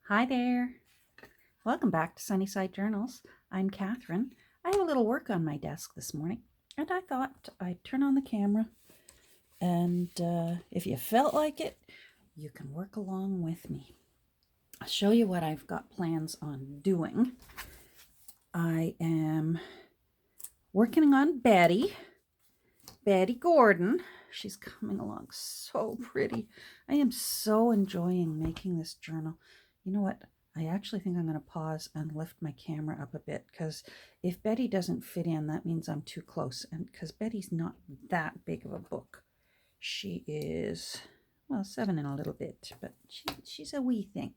Hi there. Welcome back to Sunnyside Journals. I'm Catherine. I have a little work on my desk this morning, and I thought I'd turn on the camera, and if you felt like it, you can work along with me. I'll show you what I've got plans on doing. I am working on Betty Gordon. She's coming along so pretty. I am so enjoying making this journal. You know what? I actually think I'm going to pause and lift my camera up a bit, because if Betty doesn't fit in, that means I'm too close. And because Betty's not that big of a book. She is, well, 7 and a little bit, but she's a wee thing.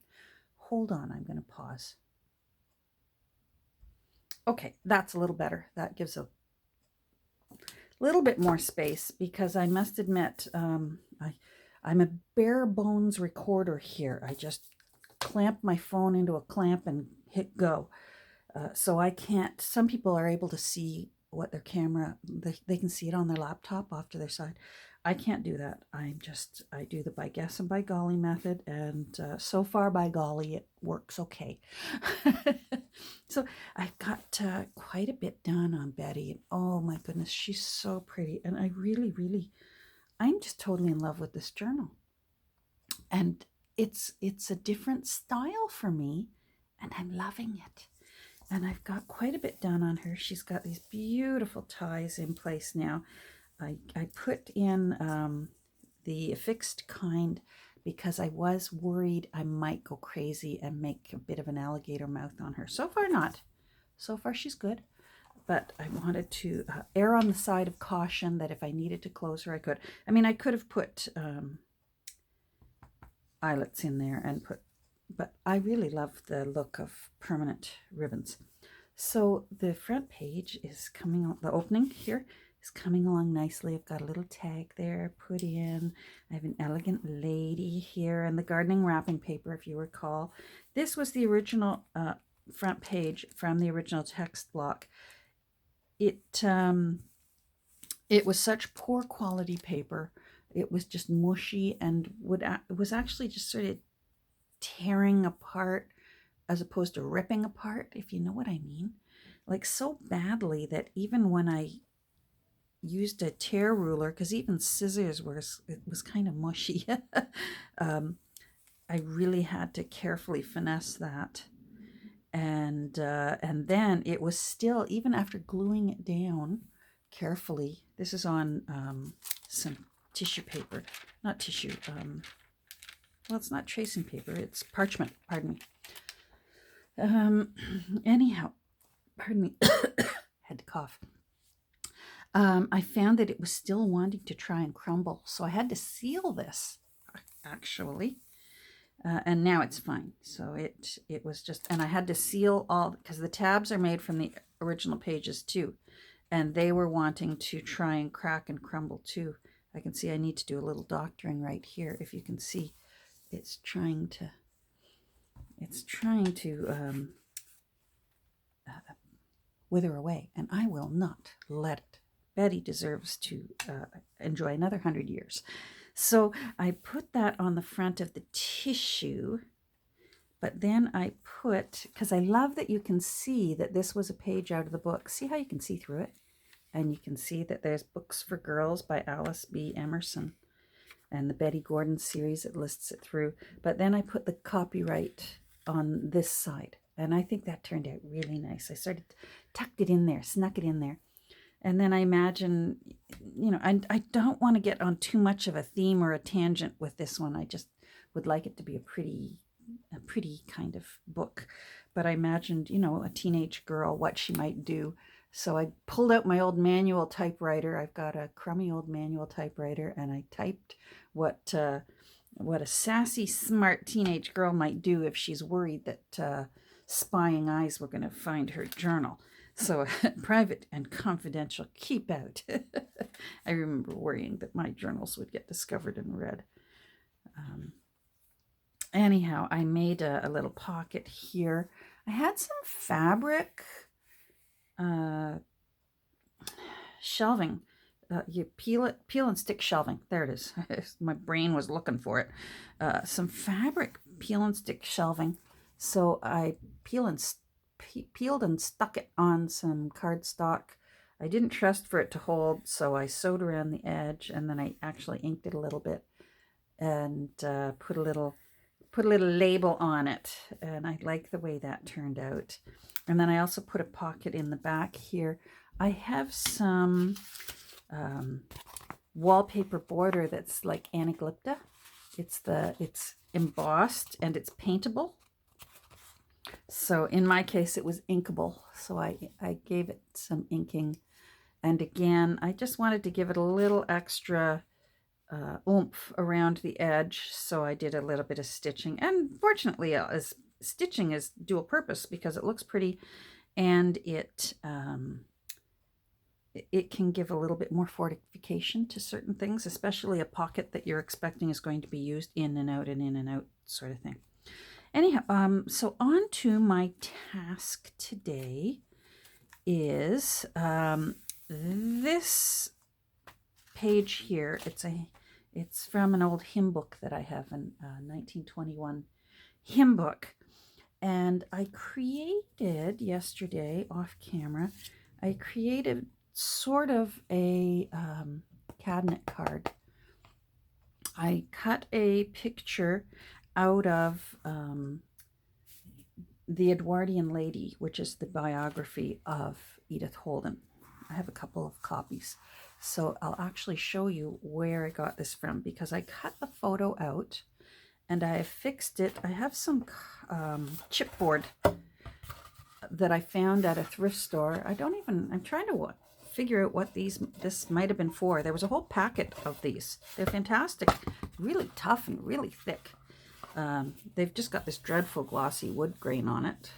Hold on, I'm going to pause. Okay, that's a little better. That gives a little bit more space, because I must admit, I'm a bare bones recorder here. I just clamp my phone into a clamp and hit go. So I can't, some people are able to see what their camera, they can see it on their laptop off to their side. I can't do that. I do the by guess and by golly method, and so far, by golly, it works okay. So I've got quite a bit done on Betty, and oh my goodness, she's so pretty, and I'm just totally in love with this journal, and it's a different style for me, and I'm loving it. And I've got quite a bit done on her. She's got these beautiful ties in place now. I put in the affixed kind because I was worried I might go crazy and make a bit of an alligator mouth on her. So far, not. So far, she's good. But I wanted to err on the side of caution, that if I needed to close her, I could. I mean, I could have put eyelets in there and but I really love the look of permanent ribbons. So the front page is coming on, the opening here is coming along nicely. I've got a little tag there put in. I have an elegant lady here, and the gardening wrapping paper, if you recall. This was the original front page from the original text block. It was such poor quality paper. It was just mushy, and it was actually just sort of tearing apart as opposed to ripping apart, if you know what I mean. Like, so badly that even when I used a tear ruler, because even scissors it was kind of mushy, I really had to carefully finesse that. And then it was still, even after gluing it down carefully, this is on some tissue paper, not tissue, well, it's not tracing paper, it's parchment, pardon me. Anyhow, pardon me, had to cough. I found that it was still wanting to try and crumble, so I had to seal this, actually. And now it's fine. So it was just, and I had to seal all, because the tabs are made from the original pages too, and they were wanting to try and crack and crumble too. I can see I need to do a little doctoring right here. If you can see, it's trying to wither away, and I will not let it. Betty deserves to enjoy another 100 years. So I put that on the front of the tissue, but then I put, because I love that you can see that this was a page out of the book. See how you can see through it? And you can see that there's Books for Girls by Alice B. Emerson, and the Betty Gordon series, it lists it through. But then I put the copyright on this side, and I think that turned out really nice. I sort of tucked it in there, snuck it in there. And then I imagine, I don't want to get on too much of a theme or a tangent with this one. I just would like it to be a pretty kind of book. But I imagined, a teenage girl, what she might do. So I pulled out my old manual typewriter. I've got a crummy old manual typewriter, and I typed what a sassy, smart teenage girl might do if she's worried that spying eyes were going to find her journal. So private and confidential, keep out. I remember worrying that my journals would get discovered and read. Anyhow, I made a little pocket here. I had some fabric shelving. You peel and stick shelving. There it is. My brain was looking for it. Some fabric peel and stick shelving So I peeled and stuck it on some cardstock. I didn't trust for it to hold, so I sewed around the edge, and then I actually inked it a little bit and put a little label on it, and I like the way that turned out. And then I also put a pocket in the back here. I have some wallpaper border that's like Anaglypta. It's embossed and it's paintable. So in my case, it was inkable. So I gave it some inking. And again, I just wanted to give it a little extra oomph around the edge. So I did a little bit of stitching. And fortunately, stitching is dual purpose because it looks pretty and it can give a little bit more fortification to certain things, especially a pocket that you're expecting is going to be used in and out sort of thing. Anyhow, so on to my task today is this page here. It's from an old hymn book that I have, in 1921 hymn book. And I created yesterday off camera, I created sort of a cabinet card. I cut a picture out of The Edwardian Lady, which is the biography of Edith Holden. I have a couple of copies. So I'll actually show you where I got this from, because I cut the photo out and I fixed it. I have some chipboard that I found at a thrift store. I'm trying to figure out what this might have been for. There was a whole packet of these. They're fantastic, really tough and really thick. They've just got this dreadful glossy wood grain on it,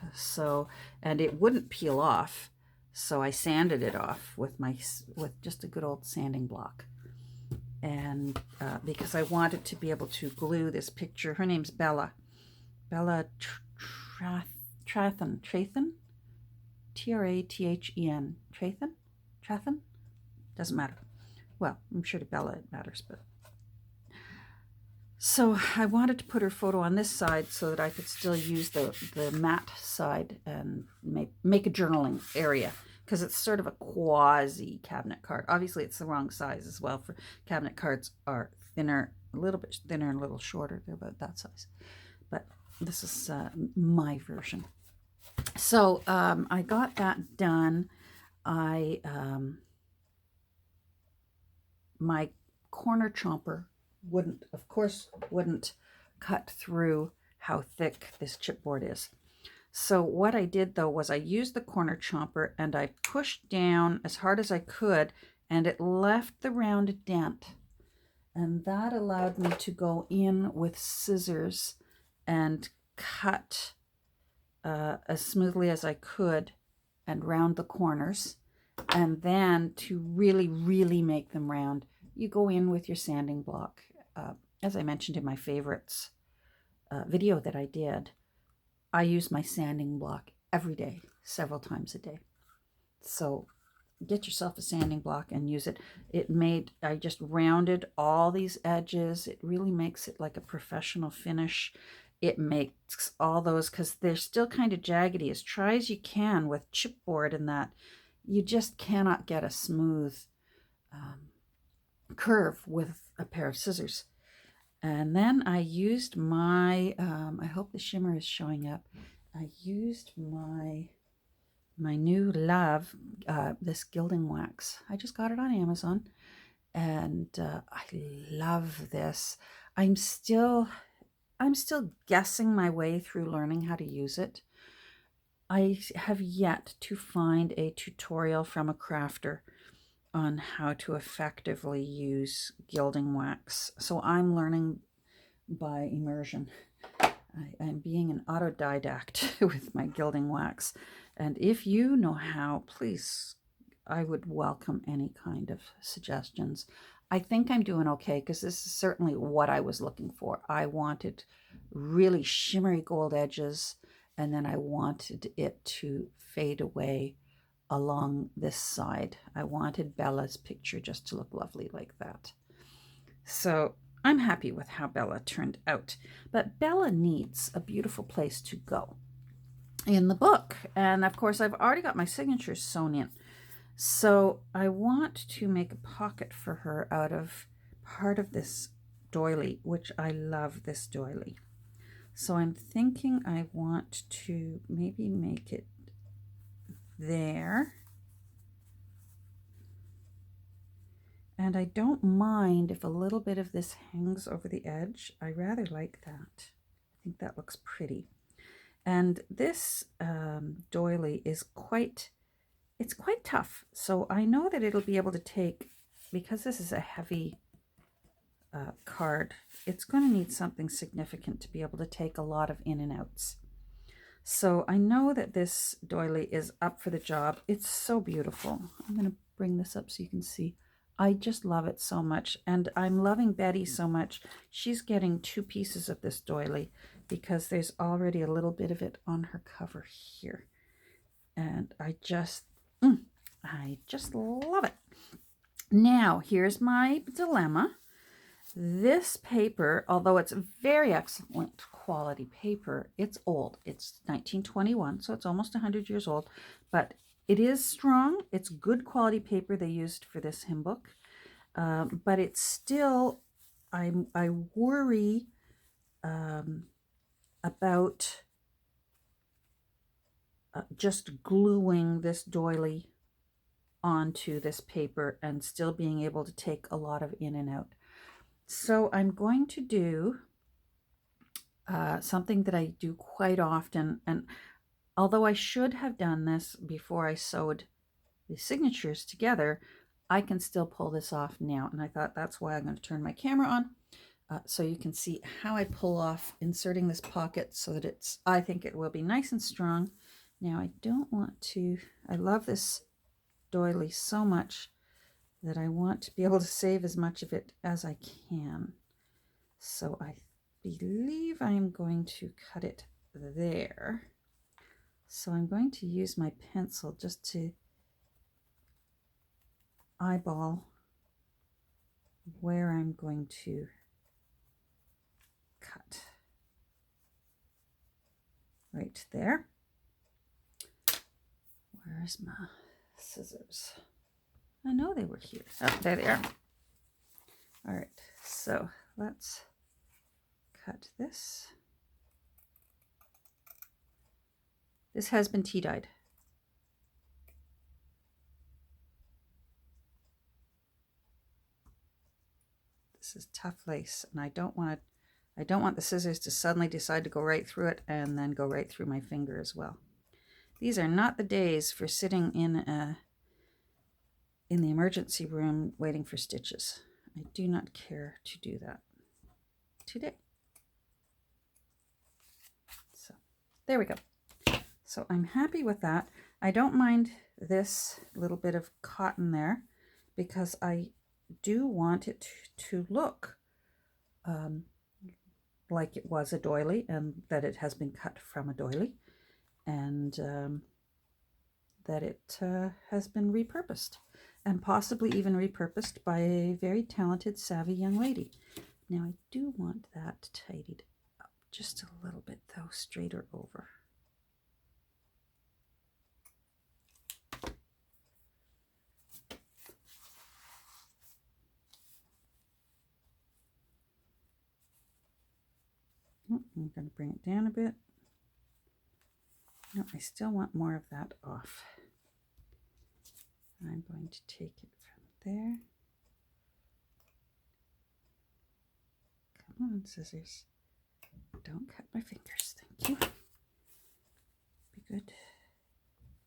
and it wouldn't peel off, so I sanded it off with just a good old sanding block. And because I wanted to be able to glue this picture. Her name's Bella Trathen, T-R-A-T-H-E-N, Trathen, doesn't matter. Well, I'm sure to Bella it matters, but. So I wanted to put her photo on this side so that I could still use the matte side and make a journaling area, because it's sort of a quasi cabinet card. Obviously, it's the wrong size as well. For cabinet cards are thinner, a little bit thinner and a little shorter. They're about that size. But this is my version. So I got that done. My corner chomper wouldn't cut through how thick this chipboard is. So what I did though was I used the corner chomper and I pushed down as hard as I could, and it left the rounded dent, and that allowed me to go in with scissors and cut as smoothly as I could and round the corners. And then to really make them round, you go in with your sanding block. As I mentioned in my favorites video that I did, I use my sanding block every day, several times a day. So get yourself a sanding block and use it. I just rounded all these edges. It really makes it like a professional finish. It makes all those, because they're still kind of jaggedy, as try as you can with chipboard and that, you just cannot get a smooth curve with a pair of scissors. And then I used my, I hope the shimmer is showing up. I used my new love, this gilding wax. I just got it on Amazon, and I love this. I'm still guessing my way through learning how to use it. I have yet to find a tutorial from a crafter on how to effectively use gilding wax. So I'm learning by immersion. I'm being an autodidact with my gilding wax. And if you know how, please, I would welcome any kind of suggestions. I think I'm doing okay, because this is certainly what I was looking for. I wanted really shimmery gold edges, and then I wanted it to fade away along this side. I wanted Bella's picture just to look lovely like that. So I'm happy with how Bella turned out, but Bella needs a beautiful place to go in the book. And of course, I've already got my signatures sewn in. So I want to make a pocket for her out of part of this doily, which I love this doily. So I'm thinking I want to maybe make it there. And I don't mind if a little bit of this hangs over the edge. I rather like that. I think that looks pretty. And this doily is it's quite tough. So I know that it'll be able to take, because this is a heavy card, it's going to need something significant to be able to take a lot of in and outs. So I know that this doily is up for the job. It's so beautiful. I'm going to bring this up so you can see. I just love it so much, and I'm loving Betty so much. She's getting 2 pieces of this doily because there's already a little bit of it on her cover here. And I just love it. Now, here's my dilemma. This paper, although it's very excellent quality paper, it's old. It's 1921, so it's almost 100 years old, but it is strong. It's good quality paper they used for this hymn book, but it's still, I worry about just gluing this doily onto this paper and still being able to take a lot of in and out. So I'm going to do something that I do quite often, and although I should have done this before I sewed the signatures together, I can still pull this off now, and I thought that's why I'm going to turn my camera on so you can see how I pull off inserting this pocket so that I think it will be nice and strong. Now I don't want to, I love this doily so much that I want to be able to save as much of it as I can. So I believe I'm going to cut it there. So I'm going to use my pencil just to eyeball where I'm going to cut. Right there. Where's my scissors? I know they were here. Oh, there they are. All right, so let's cut this. This has been tea dyed. This is tough lace, and I don't want the scissors to suddenly decide to go right through it and then go right through my finger as well. These are not the days for sitting in the emergency room waiting for stitches. I do not care to do that today. So there we go. So I'm happy with that. I don't mind this little bit of cotton there because I do want it to look like it was a doily and that it has been cut from a doily, and that it has been repurposed, and possibly even repurposed by a very talented, savvy young lady. Now I do want that tidied up just a little bit though, straighter over. Oh, I'm going to bring it down a bit. No, I still want more of that off. I'm going to take it from there. Come on, scissors. Don't cut my fingers. Thank you. Be good.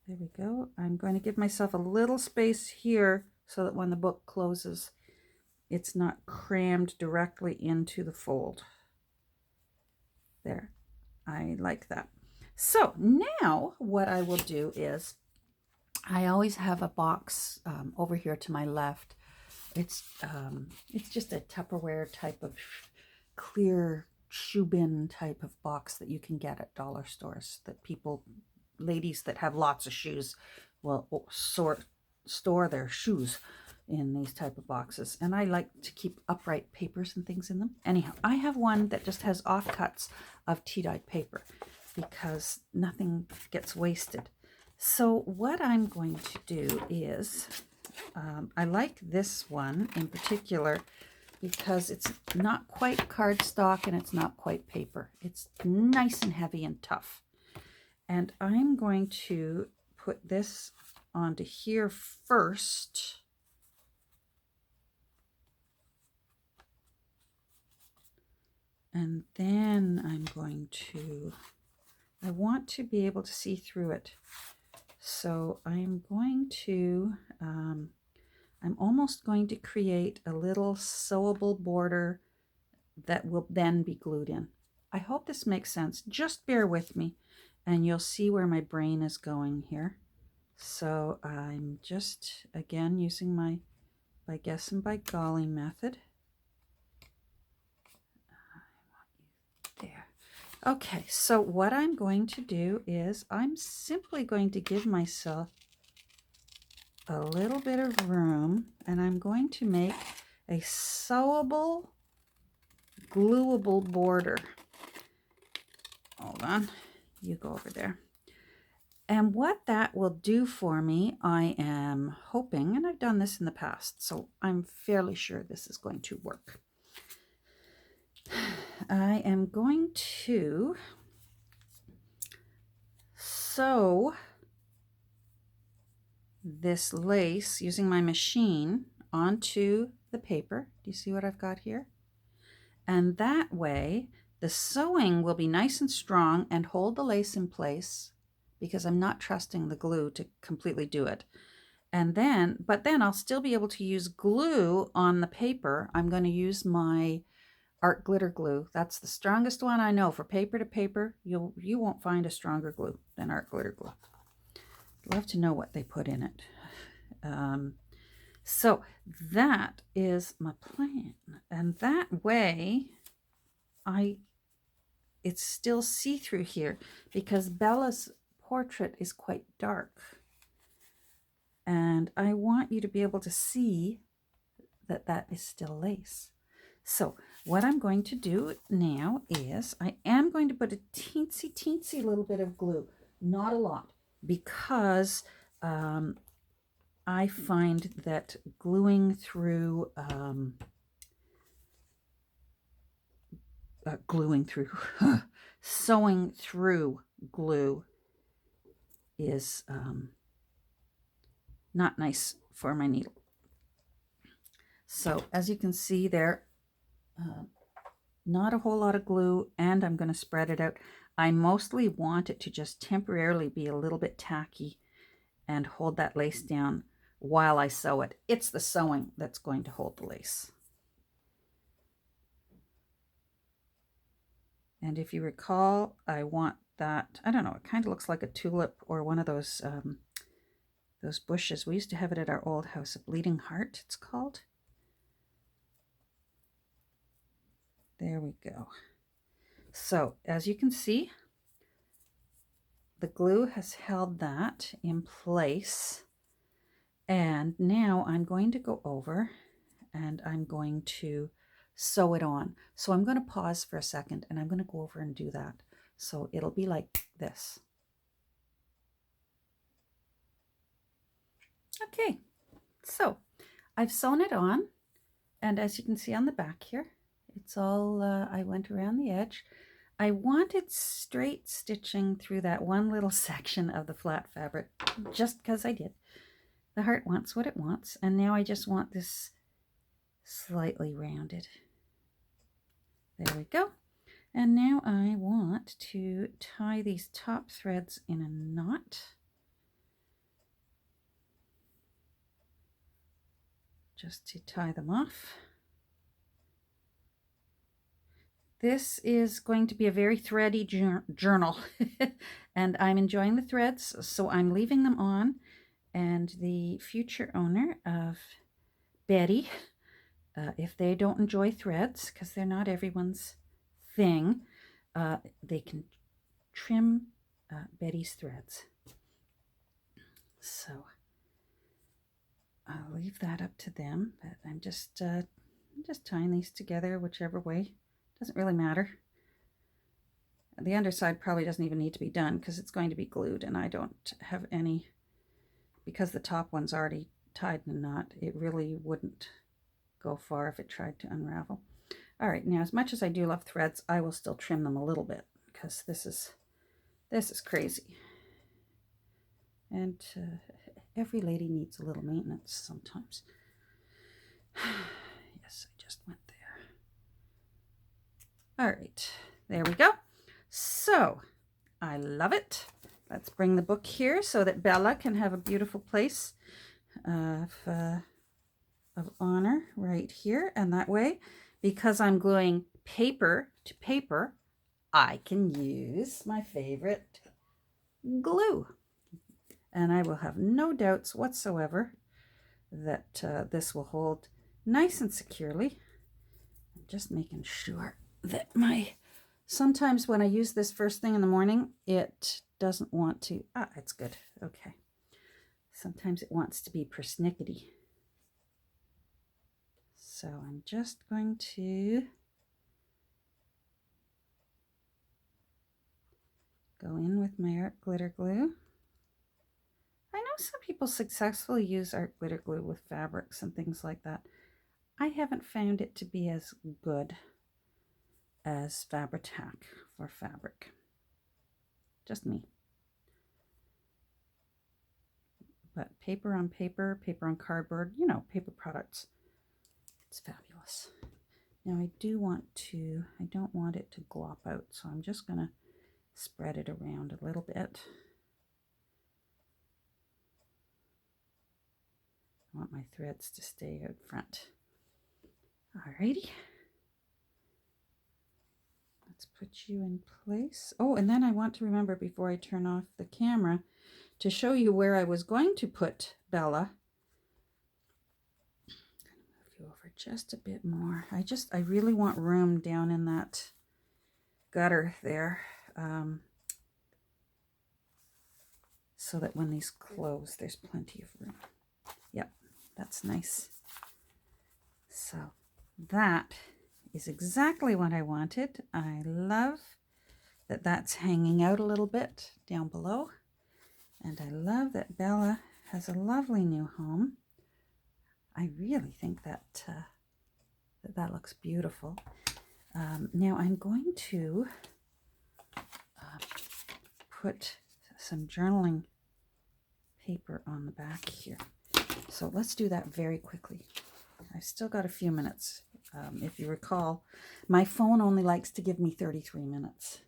There we go. I'm going to give myself a little space here so that when the book closes, it's not crammed directly into the fold. There. I like that. So now what I will do is, I always have a box over here to my left. It's just a Tupperware type of clear shoe bin type of box that you can get at dollar stores, that ladies that have lots of shoes will store their shoes in these type of boxes, and I like to keep upright papers and things in them. Anyhow, I have one that just has offcuts of tea-dyed paper because nothing gets wasted. So what I'm going to do is, I like this one in particular because it's not quite cardstock and it's not quite paper. It's nice and heavy and tough. And I'm going to put this onto here first. And then I'm going to, I want to be able to see through it. So I'm going to, I'm almost going to create a little sewable border that will then be glued in. I hope this makes sense. Just bear with me and you'll see where my brain is going here. So I'm just, again, using my by guess and by golly method. There. Okay, so what I'm going to do is I'm simply going to give myself a little bit of room, and I'm going to make a sewable, gluable border. Hold on, you go over there. And what that will do for me, I am hoping, and I've done this in the past, so I'm fairly sure this is going to work. I am going to sew this lace using my machine onto the paper. Do you see what I've got here? And that way the sewing will be nice and strong and hold the lace in place because I'm not trusting the glue to completely do it. And then, but then I'll still be able to use glue on the paper. I'm going to use my Art Glitter Glue. That's the strongest one I know for paper to paper. You won't find a stronger glue than Art Glitter Glue. I'd love to know what they put in it. So that is my plan. And that way, it's still see-through here because Bella's portrait is quite dark. And I want you to be able to see that that is still lace. So what I'm going to do now is I am going to put a teensy little bit of glue, not a lot, because I find that gluing through, sewing through glue is not nice for my needle. So as you can see there, not a whole lot of glue, and I'm going to spread it out. I mostly want it to just temporarily be a little bit tacky and hold that lace down while I sew it. It's the sewing that's going to hold the lace. And if you recall, I want that, I don't know, it kind of looks like a tulip or one of those bushes. We used to have it at our old house, a bleeding heart, it's called. There we go. So as you can see, the glue has held that in place. And now I'm going to go over and I'm going to sew it on. So I'm going to pause for a second and I'm going to go over and do that. So it'll be like this. Okay, so I've sewn it on, and as you can see on the back here, it's all, I went around the edge. I wanted straight stitching through that one little section of the flat fabric, just because I did. The heart wants what it wants, and now I just want this slightly rounded. There we go. And now I want to tie these top threads in a knot. Just to tie them off. This is going to be a very thready journal and I'm enjoying the threads, so I'm leaving them on. And the future owner of Betty, if they don't enjoy threads, because they're not everyone's thing, they can trim Betty's threads. So I'll leave that up to them, but I'm just tying these together whichever way. Doesn't really matter. The underside probably doesn't even need to be done because it's going to be glued, and I don't have any, because the top one's already tied in a knot, it really wouldn't go far if it tried to unravel. All right, now as much as I do love threads, I will still trim them a little bit because this is crazy. And every lady needs a little maintenance sometimes. Yes, I just went there. All right, there we go. So, I love it. Let's bring the book here so that Bella can have a beautiful place of honor right here. And that way, because I'm gluing paper to paper, I can use my favorite glue. And I will have no doubts whatsoever that this will hold nice and securely. I'm just making sure that sometimes when I use this first thing in the morning, it doesn't want to, it's good, okay. Sometimes it wants to be persnickety. So I'm just going to go in with my art glitter glue. I know some people successfully use art glitter glue with fabrics and things like that. I haven't found it to be as good as Fabri-Tac for fabric. Just me. But paper on paper, paper on cardboard, you know, paper products, it's fabulous. Now I don't want it to glop out, so I'm just going to spread it around a little bit. I want my threads to stay out front. Alrighty. Let's put you in place. Oh, and then I want to remember before I turn off the camera to show you where I was going to put Bella. I'm going to move you over just a bit more. I really want room down in that gutter there, so that when these close, there's plenty of room. Yep, that's nice. So that is exactly what I wanted. I love that that's hanging out a little bit down below. And I love that Bella has a lovely new home. I really think that that looks beautiful. Now I'm going to put some journaling paper on the back here. So let's do that very quickly. I've still got a few minutes. If you recall, my phone only likes to give me 33 minutes.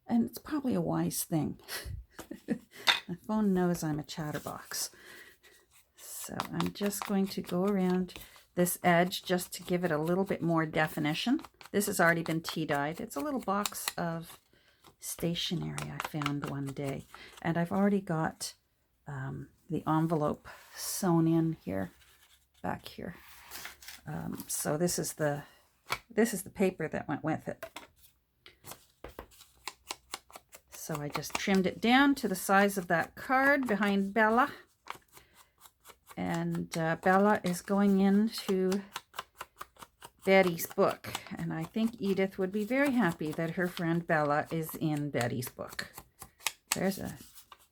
And it's probably a wise thing. My phone knows I'm a chatterbox. So I'm just going to go around this edge just to give it a little bit more definition. This has already been tea dyed. It's a little box of stationery I found one day. And I've already got the envelope sewn in here, back here. So this is the paper that went with it. So I just trimmed it down to the size of that card behind Bella. And Bella is going into Betty's book. And I think Edith would be very happy that her friend Bella is in Betty's book. There's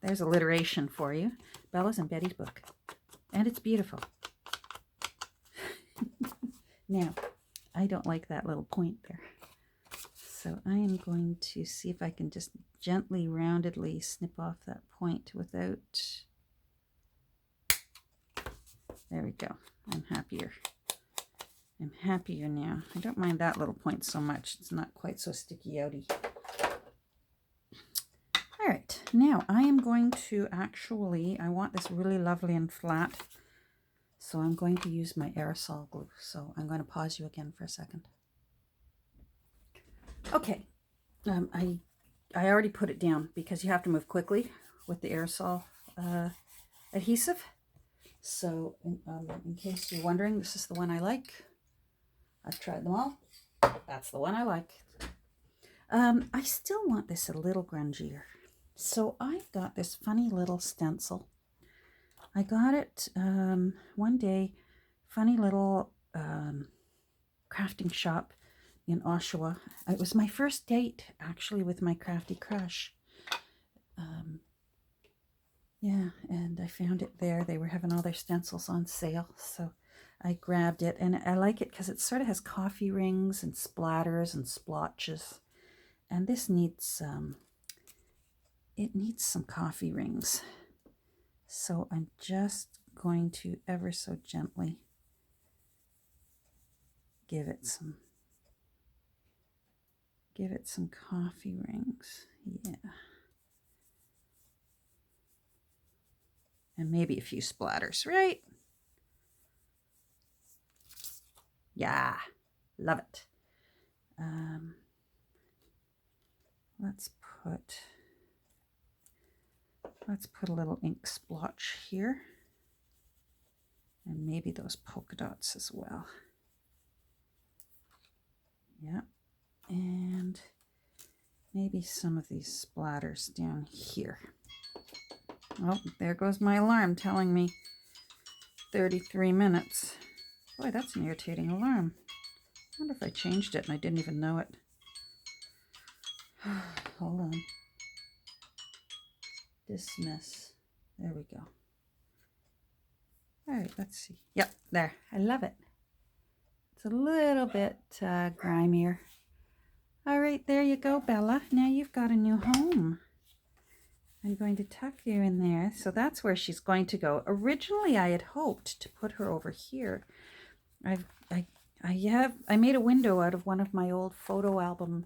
alliteration for you. Bella's in Betty's book. And it's beautiful. Now, I don't like that little point there. So I am going to see if I can just gently, roundedly snip off that point without... There we go. I'm happier. I'm happier now. I don't mind that little point so much. It's not quite so sticky-outy. All right. Now I am going to I want this really lovely and flat. So I'm going to use my aerosol glue. So I'm going to pause you again for a second. Okay. I already put it down because you have to move quickly with the aerosol adhesive. So in case you're wondering, this is the one I like. I've tried them all. That's the one I like. I still want this a little grungier. So I've got this funny little stencil. I got it one day, funny little crafting shop in Oshawa. It was my first date, actually, with my crafty crush. Yeah, and I found it there. They were having all their stencils on sale, so I grabbed it. And I like it because it sort of has coffee rings and splatters and splotches. And this needs, it needs some coffee rings. So I'm just going to ever so gently give it some coffee rings. Yeah. And maybe a few splatters, right? Yeah, love it. Let's put a little ink splotch here. And maybe those polka dots as well. Yeah. And maybe some of these splatters down here. Oh, there goes my alarm telling me 33 minutes. Boy, that's an irritating alarm. I wonder if I changed it and I didn't even know it. Hold on. Dismiss. There we go. All right, let's see. Yep, there. I love it. It's a little bit grimier. All right, there you go, Bella. Now you've got a new home. I'm going to tuck you in there. So that's where she's going to go. Originally, I had hoped to put her over here. I made a window out of one of my old photo album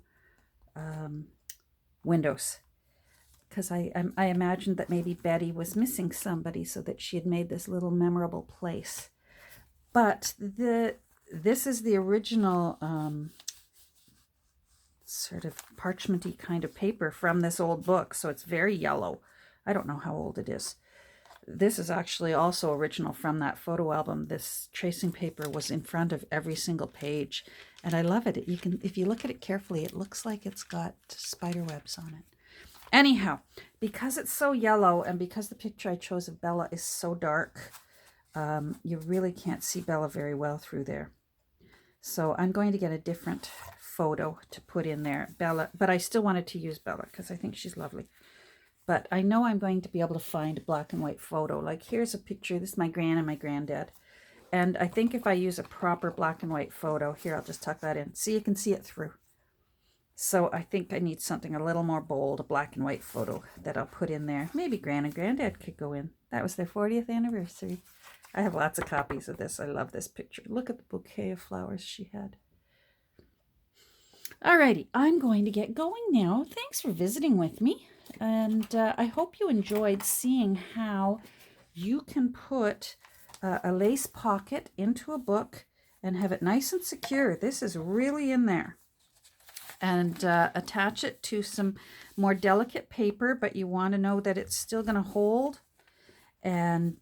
windows, because I imagined that maybe Betty was missing somebody, so that she had made this little memorable place. But this is the original sort of parchmenty kind of paper from this old book, so it's very yellow. I don't know how old it is. This is actually also original from that photo album. This tracing paper was in front of every single page, and I love it. You can, if you look at it carefully, it looks like it's got spider webs on it. Anyhow, because it's so yellow and because the picture I chose of Bella is so dark, you really can't see Bella very well through there. So I'm going to get a different photo to put in there, Bella, but I still wanted to use Bella because I think she's lovely. But I know I'm going to be able to find a black and white photo. Like, here's a picture. This is my gran and my granddad. And I think if I use a proper black and white photo, here, I'll just tuck that in. See, you can see it through. So I think I need something a little more bold, a black and white photo that I'll put in there. Maybe Gran and Granddad could go in. That was their 40th anniversary. I have lots of copies of this. I love this picture. Look at the bouquet of flowers she had. Alrighty, I'm going to get going now. Thanks for visiting with me. And I hope you enjoyed seeing how you can put a lace pocket into a book and have it nice and secure. This is really in there. And attach it to some more delicate paper, but you want to know that it's still going to hold. And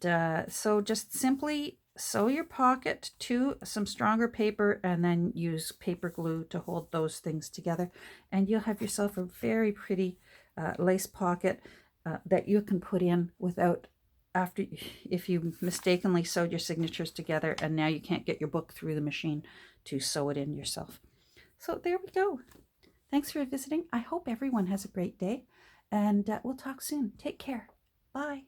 so just simply sew your pocket to some stronger paper and then use paper glue to hold those things together. And you'll have yourself a very pretty lace pocket that you can put in without, if you mistakenly sewed your signatures together and now you can't get your book through the machine to sew it in yourself. So there we go. Thanks for visiting. I hope everyone has a great day, and we'll talk soon. Take care. Bye.